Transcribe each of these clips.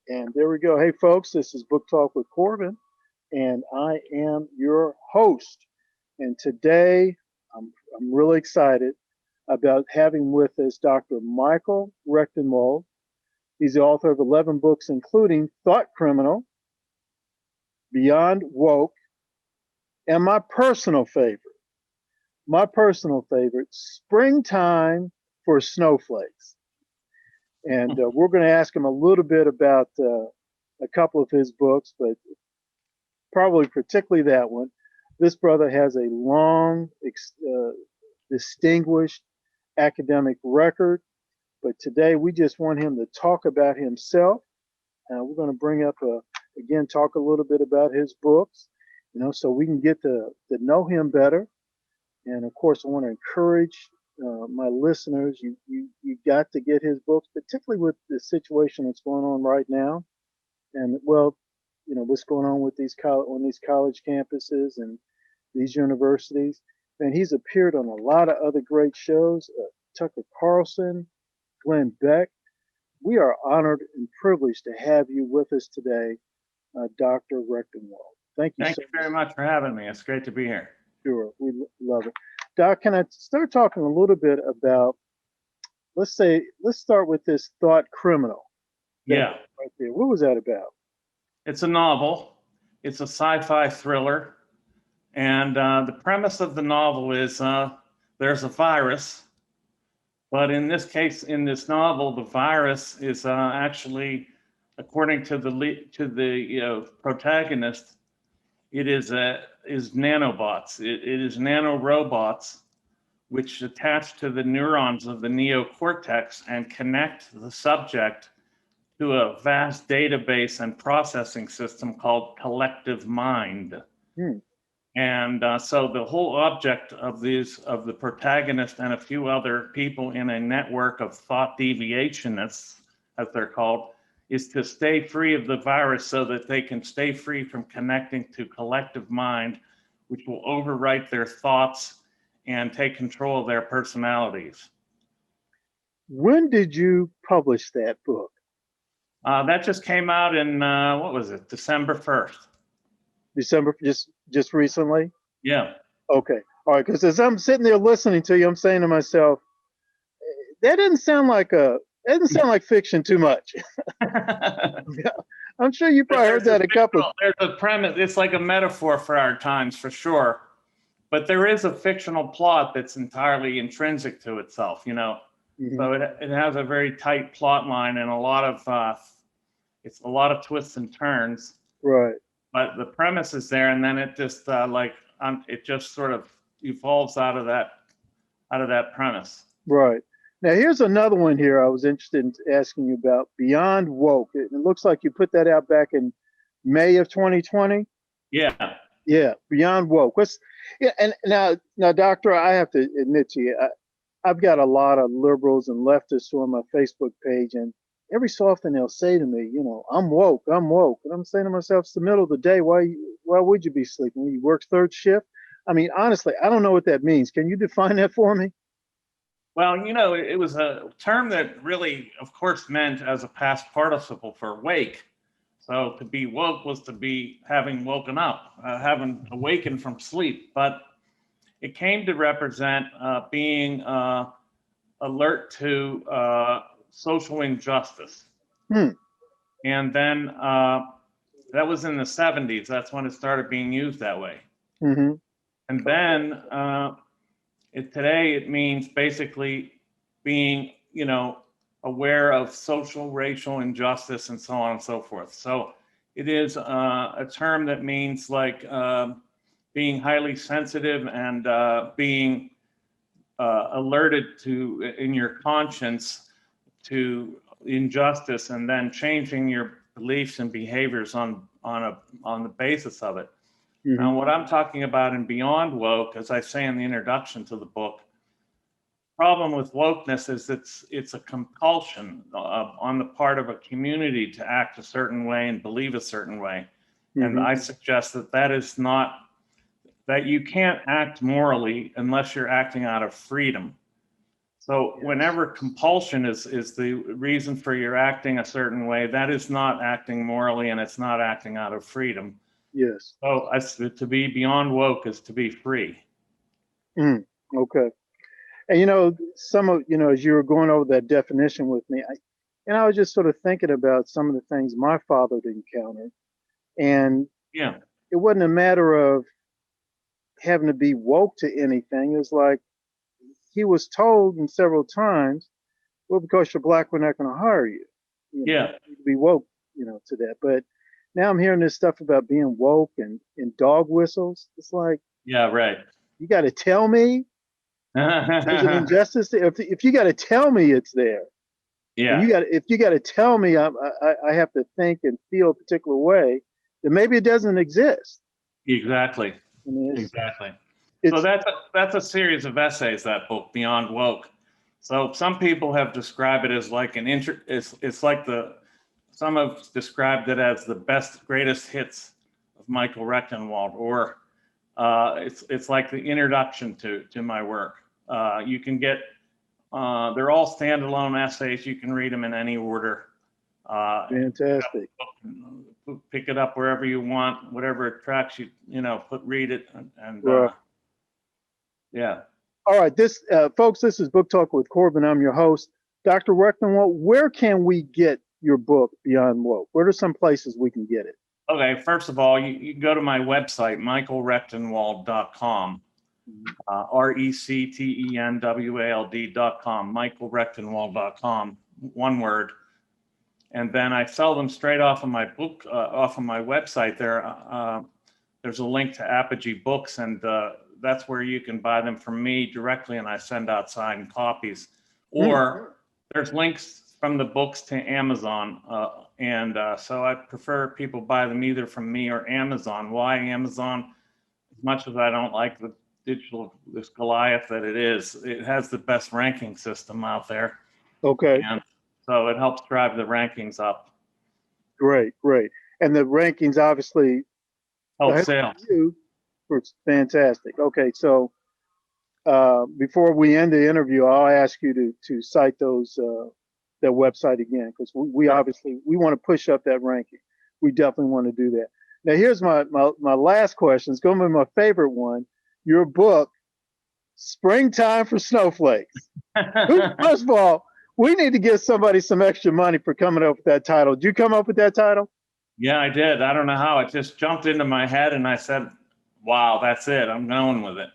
And there we go. Hey, folks, this is Book Talk with Corbin, and I am your host. And today I'm really excited about having with us Dr. Michael Rectenwald. He's the author of 11 books, including Thought Criminal, Beyond Woke, and my personal favorite, Springtime for Snowflakes. And we're going to ask him a little bit about a couple of his books, but probably particularly that one. This brother has a long, distinguished academic record, but today we just want him to talk about himself. We're going to bring up, again, talk a little bit about his books, so we can get to know him better. And of course, I want to encourage my listeners. You got to get his books, particularly with the situation that's going on right now, and what's going on with these college campuses and these universities. And he's appeared on a lot of other great shows. Tucker Carlson, Glenn Beck. We are honored and privileged to have you with us today, Dr. Rectenwald. Thank you. Thank you very much for having me. It's great to be here. Sure, we love it. Doc, can I start talking a little bit about, let's start with this Thought Criminal. Yeah. Right there. What was that about? It's a novel. It's a sci-fi thriller. And the premise of the novel is there's a virus. But in this case, in this novel, the virus is actually, according to the protagonist, it is nanobots. It is nanorobots which attach to the neurons of the neocortex and connect the subject to a vast database and processing system called collective mind. And so the whole object of the protagonist and a few other people in a network of thought deviationists, as they're called, is to stay free of the virus so that they can stay free from connecting to collective mind, which will overwrite their thoughts and take control of their personalities. When did you publish that book? That just came out in, what was it, December 1st. December, just recently? Yeah. Okay. All right. Because as I'm sitting there listening to you, I'm saying to myself, that doesn't sound like fiction too much. I'm sure you probably heard that a couple. There's a premise. It's like a metaphor for our times, for sure. But there is a fictional plot that's entirely intrinsic to itself, Mm-hmm. So it has a very tight plot line and a lot of twists and turns. Right. But the premise is there, and then it just it just sort of evolves out of that premise. Right. Now here's another one here I was interested in asking you about, Beyond Woke. It looks like you put that out back in May of 2020. Yeah. Yeah, Beyond Woke. And now, Doctor, I have to admit to you, I've got a lot of liberals and leftists on my Facebook page, and every so often they'll say to me, I'm woke. And I'm saying to myself, it's the middle of the day. Why would you be sleeping? You work third shift? I mean, honestly, I don't know what that means. Can you define that for me? Well, it was a term that really, of course, meant as a past participle for wake. So to be woke was to be having woken up, having awakened from sleep. But it came to represent being alert to social injustice. And then that was in the 70s. That's when it started being used that way. Mm-hmm. And then today it means basically being, aware of social, racial injustice and so on and so forth. So it is a term that means like being highly sensitive and being alerted to in your conscience to injustice, and then changing your beliefs and behaviors on the basis of it. Mm-hmm. Now, what I'm talking about in Beyond Woke, as I say in the introduction to the book, problem with wokeness is it's a compulsion on the part of a community to act a certain way and believe a certain way. Mm-hmm. And I suggest that is not, that you can't act morally unless you're acting out of freedom. So Yes. whenever compulsion is the reason for your acting a certain way, that is not acting morally, and it's not acting out of freedom. Yes. So to be beyond woke is to be free. Okay. And some of as you were going over that definition with me, I was just sort of thinking about some of the things my father encountered, and Yeah. it wasn't a matter of having to be woke to anything. It was like he was told in several times, well, because you're black, we're not going to hire you. Yeah. You need to be woke, to that. But now I'm hearing this stuff about being woke and dog whistles. It's like, Yeah. Right. you got to tell me there's an injustice there. If you got to tell me it's there, and Yeah. if you got to tell me I have to think and feel a particular way, then maybe it doesn't exist. Exactly. I mean, Exactly. So it's that's a series of essays, that book, Beyond Woke. So some people have described it as like it's like some have described it as the best, greatest hits of Michael Rectenwald, or it's like the introduction to my work. You can get, they're all standalone essays. You can read them in any order. fantastic. Pick it up wherever you want, whatever attracts you, read it, and Right. yeah. All right, folks, this is Book Talk with Corbin. I'm your host, Dr. Rectenwald. Where can we get your book, Beyond Woke? Where are some places we can get it? Okay, first of all, you can go to my website, michaelrectenwald.com, RECTENWALD.com, michaelrectenwald.com, one word. And then I sell them straight off of my book, off of my website there. There's a link to Apogee Books, and that's where you can buy them from me directly, and I send out signed copies. Or there's links from the books to Amazon, and so I prefer people buy them either from me or Amazon. Why Amazon? As much as I don't like this Goliath that it is, it has the best ranking system out there. Okay. And so it helps drive the rankings up. Great. And the rankings obviously Help sales. It's fantastic. Okay, so before we end the interview, I'll ask you to cite that website again, because we obviously we want to push up that ranking. We definitely want to do that. Now, here's my last question. It's going to be my favorite one. Your book, Springtime for Snowflakes. First of all, we need to give somebody some extra money for coming up with that title. Did you come up with that title? Yeah, I did. I don't know how. It just jumped into my head, and I said, wow, that's it. I'm going with it.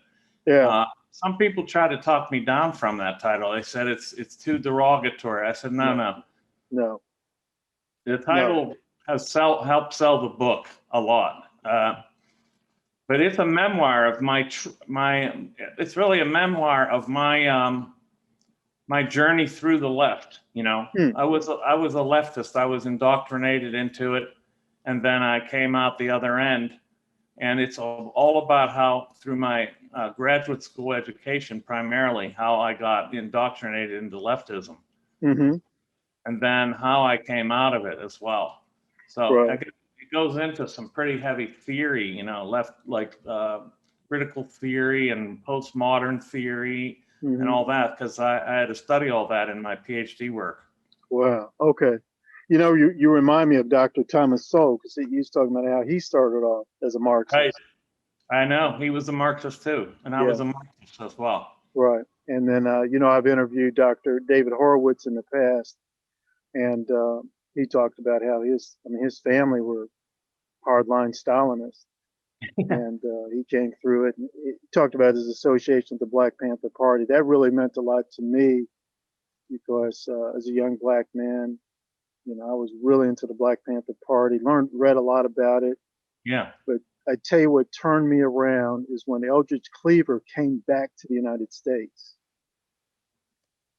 Yeah. Some people try to talk me down from that title. They said it's too derogatory. I said, no. The title has helped sell the book a lot. But it's a memoir of it's really a memoir of my journey through the left. I was a leftist. I was indoctrinated into it, and then I came out the other end. And it's all about how, through my graduate school education, primarily, how I got indoctrinated into leftism, and then how I came out of it as well. So it goes into some pretty heavy theory, left, like critical theory and postmodern theory and all that, because I had to study all that in my PhD work. Wow. Okay. You remind me of Dr. Thomas Sowell, because he was talking about how he started off as a Marxist. Right. I know. He was a Marxist too, and I was a Marxist as well. Right. And then, I've interviewed Dr. David Horowitz in the past, and he talked about how his family were hardline Stalinists, and he came through it. And he talked about his association with the Black Panther Party. That really meant a lot to me, because as a young black man, I was really into the Black Panther Party, read a lot about it. Yeah. But I tell you what turned me around is when Eldridge Cleaver came back to the United States.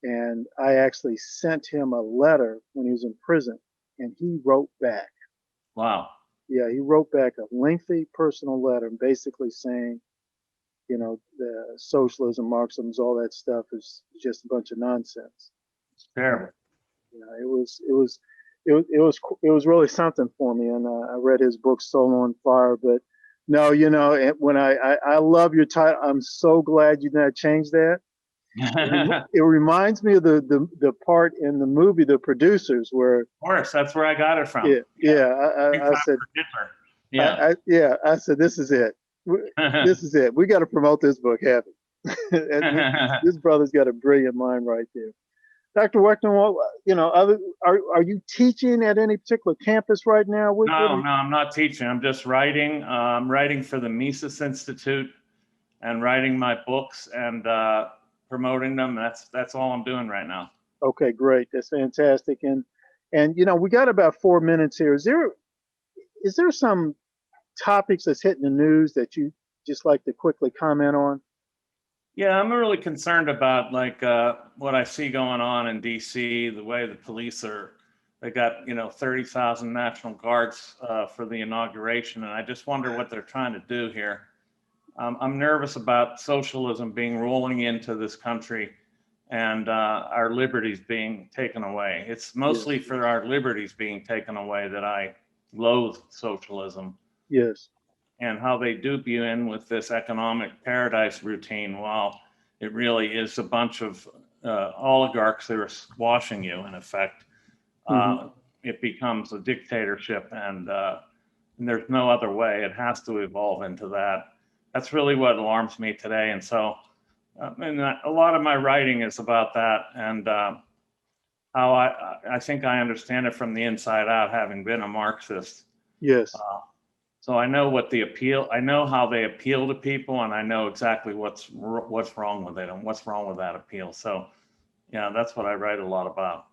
And I actually sent him a letter when he was in prison, and he wrote back. Wow. Yeah, he wrote back a lengthy personal letter, basically saying, the socialism, Marxism, all that stuff is just a bunch of nonsense. It's terrible. It was really something for me, and I read his book Soul on Fire. But no, when I love your title. I'm so glad you did not change that. It reminds me of the part in the movie The Producers where, course, that's where I got it from. yeah, Big I time said, for Hitler. Yeah. I said, this is it. This is it. We got to promote this book, Happy. This brother's got a brilliant mind right there. Dr. Rectenwald, are you teaching at any particular campus right now? No, I'm not teaching. I'm just writing. I'm writing for the Mises Institute and writing my books and promoting them. That's all I'm doing right now. Okay, great. That's fantastic. And we got about 4 minutes here. Is there some topics that's hitting the news that you just like to quickly comment on? Yeah, I'm really concerned about what I see going on in DC, the way the police they got 30,000 National Guards for the inauguration, and I just wonder what they're trying to do here. I'm nervous about socialism being rolling into this country and our liberties being taken away. It's mostly for our liberties being taken away that I loathe socialism. Yes. And how they dupe you in with this economic paradise routine while it really is a bunch of oligarchs that are squashing you in effect. It becomes a dictatorship and there's no other way. It has to evolve into that. That's really what alarms me today. And so and a lot of my writing is about that and how I think I understand it from the inside out, having been a Marxist. Yes. So I know I know how they appeal to people, and I know exactly what's wrong with it and what's wrong with that appeal. So, yeah, that's what I write a lot about.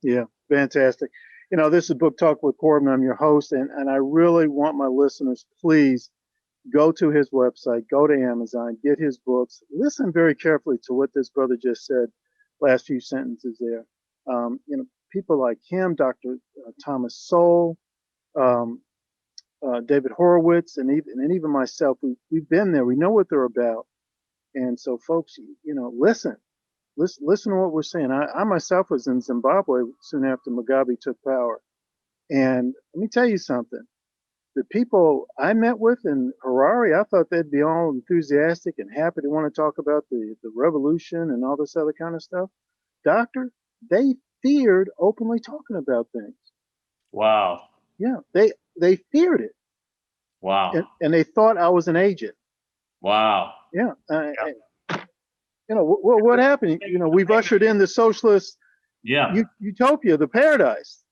Yeah, fantastic. This is Book Talk with Corbin. I'm your host, and I really want my listeners, please go to his website, go to Amazon, get his books, listen very carefully to what this brother just said, last few sentences there. People like him, Dr. Thomas Sowell, David Horowitz, and even myself, we've been there. We know what they're about. And so, folks, listen to what we're saying. I myself was in Zimbabwe soon after Mugabe took power. And let me tell you something. The people I met with in Harare, I thought they'd be all enthusiastic and happy to want to talk about the revolution and all this other kind of stuff. Doctor, they feared openly talking about things. Wow. Yeah, they feared it. Wow. And they thought I was an agent. Wow. Yeah. What happened? We've ushered in the socialist utopia, the paradise.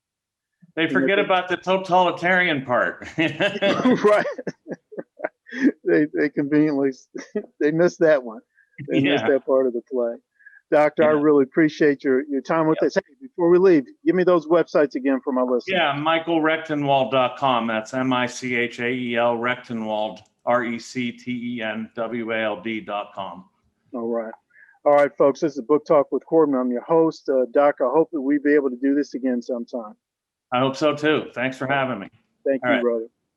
They forget about the totalitarian part. Right. They conveniently they missed that one. They missed that part of the play. Doctor, I really appreciate your time with us. Hey, before we leave, give me those websites again for my listeners. Yeah, michaelrectenwald.com. That's MICHAEL Rectenwald, RECTENWALD.com. All right. All right, folks. This is Book Talk with Corbin. I'm your host. Doc, I hope that we'll be able to do this again sometime. I hope so too. Thanks for having me. Thank you, brother.